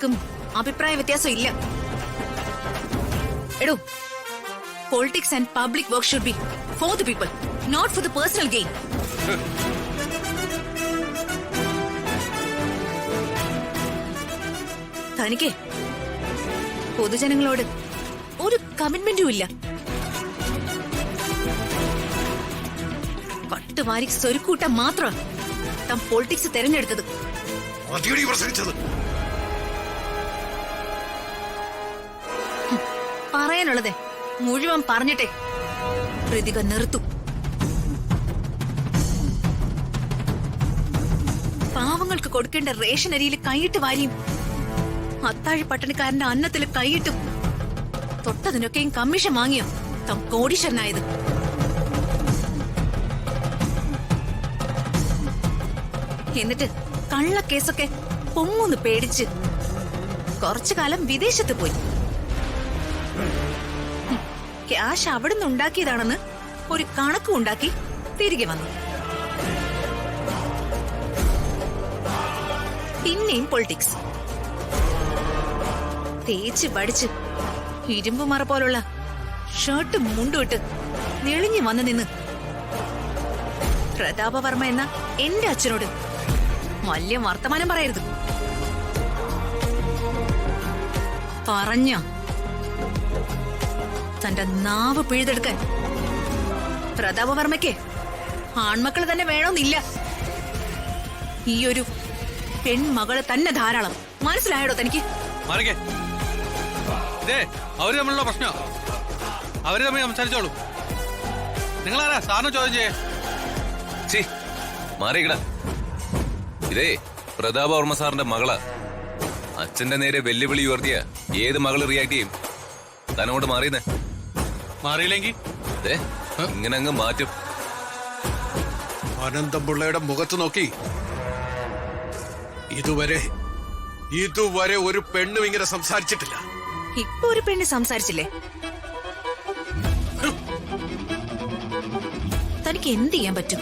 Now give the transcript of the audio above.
ഞങ്ങൾക്കും അഭിപ്രായ വ്യത്യാസം ഇല്ല. എടോ, politics and public work should be for the people, not for the personal gain. തനിക്ക് പൊതുജനങ്ങളോട് ഒരു കമ്മിറ്റ്മെന്റും ഇല്ല. കട്ടുവാരി സ്വരുക്കൂട്ടം മാത്രം താൻ പൊളിറ്റിക്സ് തെരഞ്ഞെടുത്തത്. പറയാനുള്ളത് മുഴുവൻ പറഞ്ഞിട്ടെ കൃതിക നിർത്തും. പാവങ്ങൾക്ക് കൊടുക്കേണ്ട റേഷൻ അരിയിൽ കൈയിട്ട് വാരിയും അത്താഴി പട്ടണിക്കാരന്റെ അന്നത്തിൽ കൈയിട്ടും തൊട്ടതിനൊക്കെയും കമ്മീഷൻ വാങ്ങിയോ താൻ കോടീശ്വരനായത്. എന്നിട്ട് കള്ളക്കേസൊക്കെ പൊങ്ങൂന്ന് പേടിച്ച് കുറച്ചു കാലം വിദേശത്ത് പോയി. ക്യാഷ് അവിടുന്ന് ഉണ്ടാക്കിയതാണെന്ന് ഒരു കണക്കും ഉണ്ടാക്കി തിരികെ വന്നു. പിന്നെയും പൊളിറ്റിക്സ് തേച്ച് പഠിച്ച് ഇരുമ്പ് മറ പോലുള്ള ഷർട്ടും മുണ്ടും ഇട്ട് നെളിഞ്ഞു വന്നു നിന്ന് പ്രതാപവർമ്മ എന്ന എന്റെ അച്ഛനോട് വലിയ വർത്തമാനം പറയരുത്. പറഞ്ഞ തന്റെ നാവ് പിഴുതെടുക്കാൻ പ്രതാപവർമ്മയ്ക്ക് ആൺമക്കള് തന്നെ വേണമെന്നില്ല. ഈ ഒരു പെൺമകള് തന്നെ ധാരാളം. മനസ്സിലായടോ തനിക്ക്? അവര് തമ്മിലുള്ള പ്രശ്നം അവര് തമ്മിൽ സംസാരിച്ചോളൂ. നിങ്ങളാരാ സാറിന് ചോദ്യം ചെയ്യേ? മാറിക്കട. ഇതേ പ്രതാപവർമ്മ സാറിന്റെ മകളാ. അച്ഛന്റെ നേരെ വെല്ലുവിളി ഉയർത്തിയ ഏത് മകള് റിയാക്ട് ചെയ്യും? തന്നോട് മാറിയെന്ന് മാറിയില്ലെങ്കിൽ ഇങ്ങനെ അങ്ങ് മാറ്റും. അനന്തപിള്ളയുടെ മുഖത്ത് നോക്കി ഇതുവരെ ഒരു പെണ്ണും ഇങ്ങനെ സംസാരിച്ചിട്ടില്ല. ഇപ്പൊ ഒരു പെണ്ണ് സംസാരിച്ചില്ലേ? തനിക്ക് എന്ത് ചെയ്യാൻ പറ്റും?